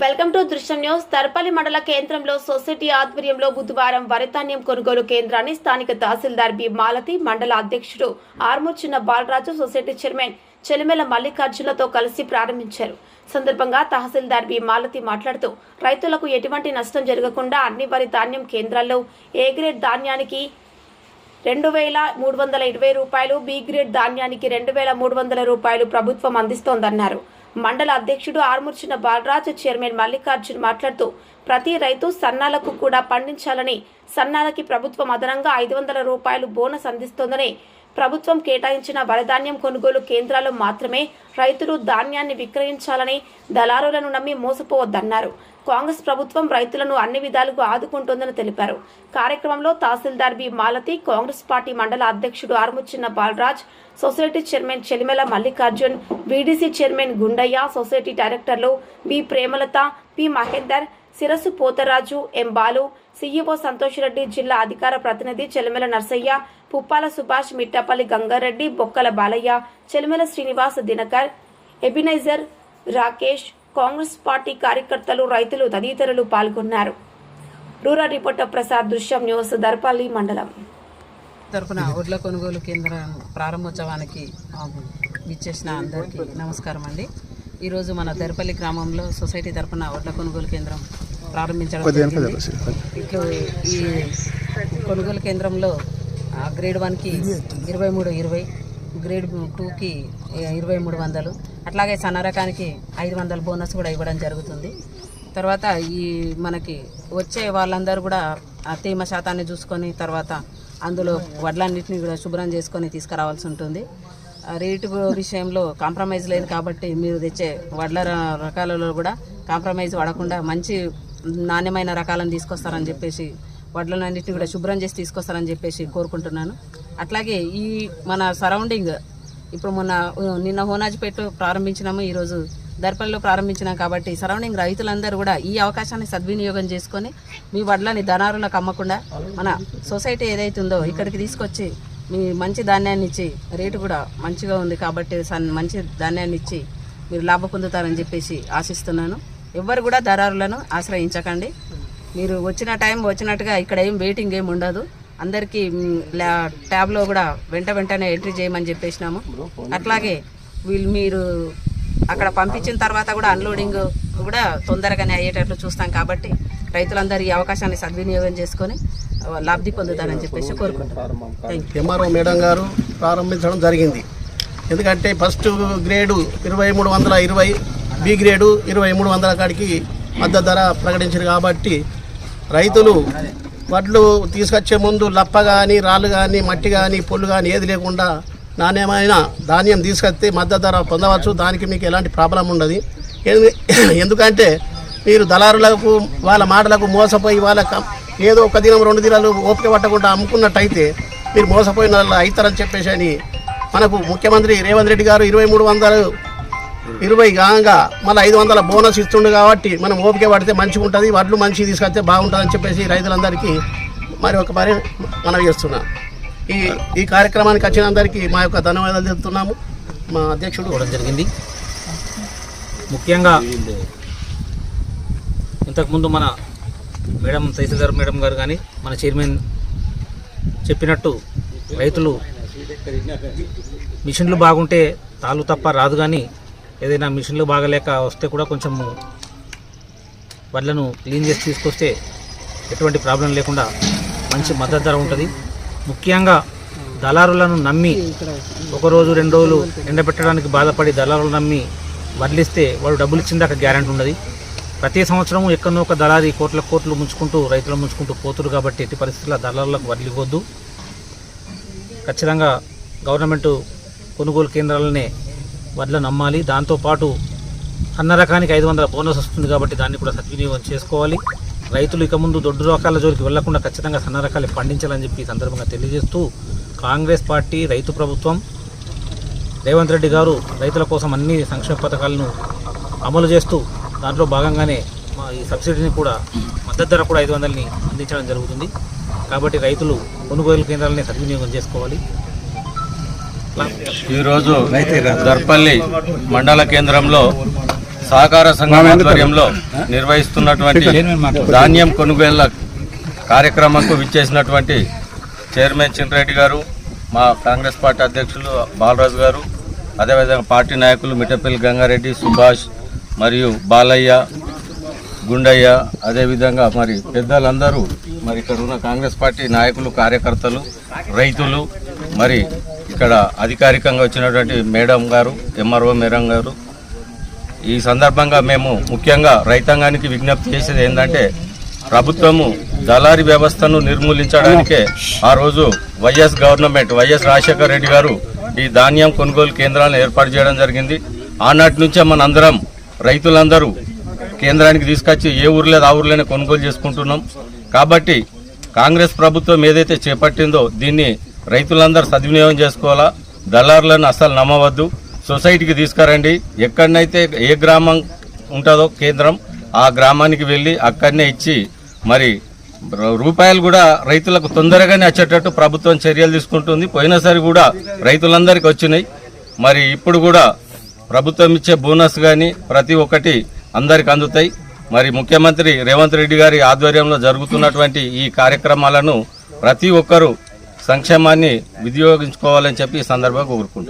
Welcome to Drishyam news. Tarpalli మండల కేంద్రంలో society ఆధ్వర్యంలో బుధవారం వరి ధాన్యం కొనుగోలు కేంద్రాన్ని స్థానిక తహసీల్దార్ బి మాలతి, మండల అధ్యక్షుడు ఆర్మూర్ చిన్న బాలరాజు, సొసైటీ చైర్మన్ చెలిమెల మల్లికార్జునతో కలిసి ప్రారంభించారు. సందర్భంగా తహసీల్దార్ బి మాలతి మాట్లాడుతూ రైతులకు ఎటువంటి నష్టం జరగకుండా అన్ని వరి ధాన్యం కేంద్రాల్లో ఏ గ్రేడ్ ధాన్యానికి 2,320 రూపాయలు, బి గ్రేడ్ ధాన్యానికి 2,300 రూపాయలు ప్రభుత్వం అందిస్తోందన్నారు. మండల అధ్యక్షుడు ఆర్మూర్ చిన్న బాలరాజు, చైర్మన్ మల్లికార్జున్ మాట్లాడుతూ ప్రతి రైతు సన్నాలకు కూడా పండించాలని, సన్నాలకి ప్రభుత్వం అదనంగా 500 రూపాయలు బోనస్ అందిస్తోందని, ప్రభుత్వం కేటాయించిన వరిధాన్యం కొనుగోలు కేంద్రాల్లో మాత్రమే రైతులు ధాన్యాన్ని విక్రయించాలని, దళారులను నమ్మి మోసపోవద్దన్నారు. కాంగ్రెస్ ప్రభుత్వం రైతులను అన్ని విధాలుగా ఆదుకుంటోందని తెలిపారు. కార్యక్రమంలో తహసీల్దార్ బి మాలతి, కాంగ్రెస్ పార్టీ మండల అధ్యక్షుడు Armoor Chinna Balaraj, society chairman Chelimela Mallikarjun, VDC chairman Gundaiah, society డైరెక్టర్లు B Premalatha, P Mahender, Sirassu Potharaju, M Balu, CEO Santosh Reddy, జిల్లా అధికార ప్రతినిధి చెలిమెల నర్సయ్య, పుప్పాల సుభాష్, మిట్టపల్లి గంగారెడ్డి, బొక్కల బాలయ్య, చెలిమెల శ్రీనివాస్, దినకర్, ఎబినైజర్, రాకేష్, కాంగ్రెస్ పార్టీ కార్యకర్తలు, రైతులు తదితరులు పాల్గొన్నారు. రూరల్ రిపోర్టర్ ప్రసాద్, దృశ్యం న్యూస్, దర్పల్లి మండలం తరపున వడ్ల కొనుగోలు కేంద్రం ప్రారంభోత్సవానికి విచ్చేసిన అందరికీ నమస్కారం అండి. ఈరోజు మన దర్పల్లి గ్రామంలో సొసైటీ తరపున వడ్ల కొనుగోలు కేంద్రం ప్రారంభించడం ఇట్లు ఈ కొనుగోలు కేంద్రంలో గ్రేడ్ 1కి 2320, గ్రేడ్ 2కి 2300, అట్లాగే సన్న రకానికి 500 బోనస్ కూడా ఇవ్వడం జరుగుతుంది. తర్వాత ఈ మనకి వచ్చే వాళ్ళందరూ కూడా ఆ తేమ శాతాన్ని చూసుకొని తర్వాత అందులో వడ్లన్నింటినీ కూడా శుభ్రం చేసుకొని తీసుకురావాల్సి ఉంటుంది. రేటు విషయంలో కాంప్రమైజ్ లేదు కాబట్టి మీరు తెచ్చే వడ్ల రకాలలో కూడా కాంప్రమైజ్ పడకుండా మంచి నాణ్యమైన రకాలను తీసుకొస్తారని చెప్పేసి, వడ్లన్నింటినీ కూడా శుభ్రం చేసి తీసుకొస్తారని చెప్పేసి కోరుకుంటున్నాను. అట్లాగే ఈ మన సరౌండింగ్ ఇప్పుడు నిన్న హోనాజిపేట ప్రారంభించినాము, ఈరోజు దర్పల్లిలో ప్రారంభించినాం కాబట్టి సరౌండింగ్ రైతులందరూ కూడా ఈ అవకాశాన్ని సద్వినియోగం చేసుకొని మీ వడ్లని దళారులకు అమ్మకుండా మన సొసైటీ ఏదైతే ఉందో ఇక్కడికి తీసుకొచ్చి మీ మంచి ధాన్యాన్ని ఇచ్చి, రేటు కూడా మంచిగా ఉంది కాబట్టి మంచి ధాన్యాన్ని ఇచ్చి మీరు లాభ పొందుతారని చెప్పేసి ఆశిస్తున్నాను. ఎవ్వరు కూడా దళారులను ఆశ్రయించకండి. మీరు వచ్చిన టైం వచ్చినట్టుగా ఇక్కడ ఏం వెయిటింగ్ ఏమి ఉండదు. అందరికీ ట్యాబ్లో కూడా వెంటనే ఎంట్రీ చేయమని చెప్పేసినాము. అట్లాగే మీరు అక్కడ పంపించిన తర్వాత కూడా అన్లోడింగ్ కూడా తొందరగానే అయ్యేటట్లు చూస్తాం కాబట్టి రైతులందరూ ఈ అవకాశాన్ని సద్వినియోగం చేసుకొని లబ్ధి పొందుతారని చెప్పేసి కోరుకుంటున్నాను. ఎంఆర్ఓ మేడం గారు ప్రారంభించడం జరిగింది. ఎందుకంటే ఫస్ట్ గ్రేడు 2320, బి గ్రేడు 2300 కాడికి మద్దతు ధర ప్రకటించారు కాబట్టి రైతులు వడ్లు తీసుకొచ్చే ముందు లప్ప కానీ, రాళ్ళు కానీ, మట్టి కానీ, పొల్లు కానీ ఏది లేకుండా నాణ్యమైన ధాన్యం తీసుకొస్తే మద్దతు ధర పొందవచ్చు. దానికి మీకు ఎలాంటి ప్రాబ్లం ఉండదు. ఎందుకంటే మీరు దళారులకు వాళ్ళ మాటలకు మోసపోయి వాళ్ళకు ఏదో ఒక దినం 2 దినాలు ఓపిక పట్టకుండా అమ్ముకున్నట్టయితే మీరు మోసపోయిన వాళ్ళు అవుతారని చెప్పేసి అని మనకు ముఖ్యమంత్రి రేవంత్ రెడ్డి గారు 2320 కాగా మళ్ళీ 500 బోనస్ ఇస్తుండు కాబట్టి మనం ఓపిక పడితే మంచిగా ఉంటుంది, వడ్లు మంచిగా తీసుకొస్తే బాగుంటుందని చెప్పేసి రైతులందరికీ మరి మనం చేస్తున్నాం. ఈ కార్యక్రమానికి వచ్చిన అందరికీ మా యొక్క ధన్యవాదాలు చెప్తున్నాము. మా అధ్యక్షుడు కూడా జరిగింది. ముఖ్యంగా ఇంతకుముందు మన తహసీల్దార్ మేడం గారు కానీ మన చైర్మన్ చెప్పినట్టు రైతులు మిషన్లు బాగుంటే తాళ్ళు తప్ప రాదు, కానీ ఏదైనా మిషన్లు బాగలేక వస్తే కూడా కొంచెం వడ్లను క్లీన్ చేసి తీసుకొస్తే ఎటువంటి ప్రాబ్లం లేకుండా మంచి మద్దతు ధర ఉంటుంది. ముఖ్యంగా దళారులను నమ్మి ఒకరోజు 2 రోజులు ఎండబెట్టడానికి బాధపడి దళారులు నమ్మి వడ్లిస్తే వాడు డబ్బులు ఇచ్చిన దాకా గ్యారెంటీ ఉన్నది. ప్రతి సంవత్సరము ఎక్కడో ఒక దళారి కోట్లు ముంచుకుంటూ రైతులు ముంచుకుంటూ పోతురు కాబట్టి ఎట్టి పరిస్థితుల్లో దళారులకు వడ్లిపోద్దు. ఖచ్చితంగా గవర్నమెంట్ కొనుగోలు కేంద్రాలనే వడ్లను నమ్మాలి. దాంతోపాటు సన్న రకానికి 500 బోనస్ వస్తుంది కాబట్టి దాన్ని కూడా సద్వినియోగం చేసుకోవాలి. రైతులు ఇక ముందు దొడ్డు రకాల జోలికి వెళ్లకుండా ఖచ్చితంగా సన్న రకాలు పండించాలని చెప్పి ఈ సందర్భంగా తెలియజేస్తూ, కాంగ్రెస్ పార్టీ రైతు ప్రభుత్వం రేవంత్ రెడ్డి గారు రైతుల కోసం అన్ని సంక్షేమ పథకాలను అమలు చేస్తూ దాంట్లో భాగంగానే ఈ సబ్సిడీని కూడా మద్దతు ధర కూడా 500ని అందించడం జరుగుతుంది. కాబట్టి రైతులు కొనుగోలు కేంద్రాలని సద్వినియోగం చేసుకోవాలి. ఈరోజు దర్పల్లి మండల కేంద్రంలో సహకార సంఘం ఆధ్వర్యంలో నిర్వహిస్తున్నటువంటి ధాన్యం కొనుగోళ్ల కార్యక్రమంకు విచ్చేసినటువంటి చైర్మన్ చిన్రెడ్డి గారు, మా కాంగ్రెస్ పార్టీ అధ్యక్షులు బాలరాజు గారు, అదేవిధంగా పార్టీ నాయకులు మిట్టపల్లి గంగారెడ్డి, సుభాష్ మరియు బాలయ్య, గుండయ్య, అదేవిధంగా మరి పెద్దలందరూ, మరి ఇక్కడ ఉన్న కాంగ్రెస్ పార్టీ నాయకులు, కార్యకర్తలు, రైతులు, మరి ఇక్కడ అధికారికంగా వచ్చినటువంటి మేడం గారు, ఎంఆర్ఓ మేడం గారు, ఈ సందర్భంగా మేము ముఖ్యంగా రైతాంగానికి విజ్ఞప్తి చేసేది ఏంటంటే ప్రభుత్వము దళారీ వ్యవస్థను నిర్మూలించడానికే ఆ రోజు వైఎస్ రాజశేఖర రెడ్డి గారు ఈ ధాన్యం కొనుగోలు కేంద్రాలను ఏర్పాటు చేయడం జరిగింది. ఆనాటి నుంచే మనందరం రైతులందరూ కేంద్రానికి తీసుకొచ్చి ఏ ఊర్లేదు ఆ ఊర్లోనే కొనుగోలు చేసుకుంటున్నాం. కాబట్టి కాంగ్రెస్ ప్రభుత్వం ఏదైతే చేపట్టిందో దీన్ని రైతులందరూ సద్వినియోగం చేసుకోవాలా. దళారులను అస్సలు నమ్మవద్దు. సొసైటీకి తీసుకురండి. ఎక్కడనైతే ఏ గ్రామం ఉంటుందో కేంద్రం, ఆ గ్రామానికి వెళ్ళి అక్కడనే ఇచ్చి మరి రూపాయలు కూడా రైతులకు తొందరగానే వచ్చేటట్టు ప్రభుత్వం చర్యలు తీసుకుంటుంది. పోయినసారి కూడా రైతులందరికీ వచ్చినాయి. మరి ఇప్పుడు కూడా ప్రభుత్వం ఇచ్చే బోనస్ కానీ ప్రతి ఒక్కటి అందరికి అందుతాయి. మరి ముఖ్యమంత్రి రేవంత్ రెడ్డి గారి ఆధ్వర్యంలో జరుగుతున్నటువంటి ఈ కార్యక్రమాలను ప్రతి ఒక్కరూ సంక్షేమాన్ని వినియోగించుకోవాలని చెప్పి ఈ సందర్భంగా కోరుకుంటున్నాను.